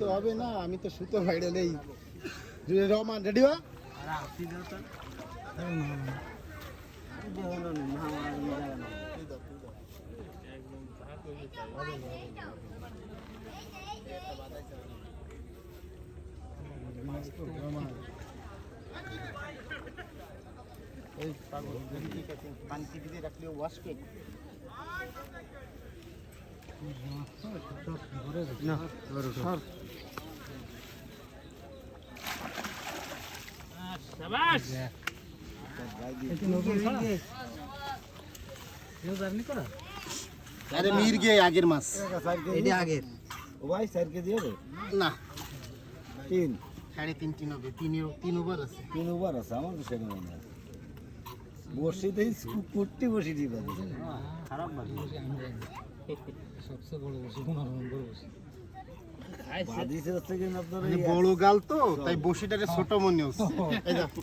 তো হবে না, আমি তো সুতো বাইরে নেই। রহমান রেডি হা? পানি দিয়ে রাখলে ওয়াশ পেক না শাবাশ আরে মির্গে আগের মাছ এটা আগের ও ভাই 4 কেজি হবে না 3 3.5 হবে 3 ওভার আছে 3 ওভার আছে আমার তো সেটা মনে হয় বসে দেই কুট্টি বসে দিবা খারাপ লাগে সবচেয়ে বড় বসে কোন বড় বসে বাদিছে হচ্ছে কি আপনার এই বড় গাল তো তাই বসিটারে ছোট মনে হচ্ছে এই দেখো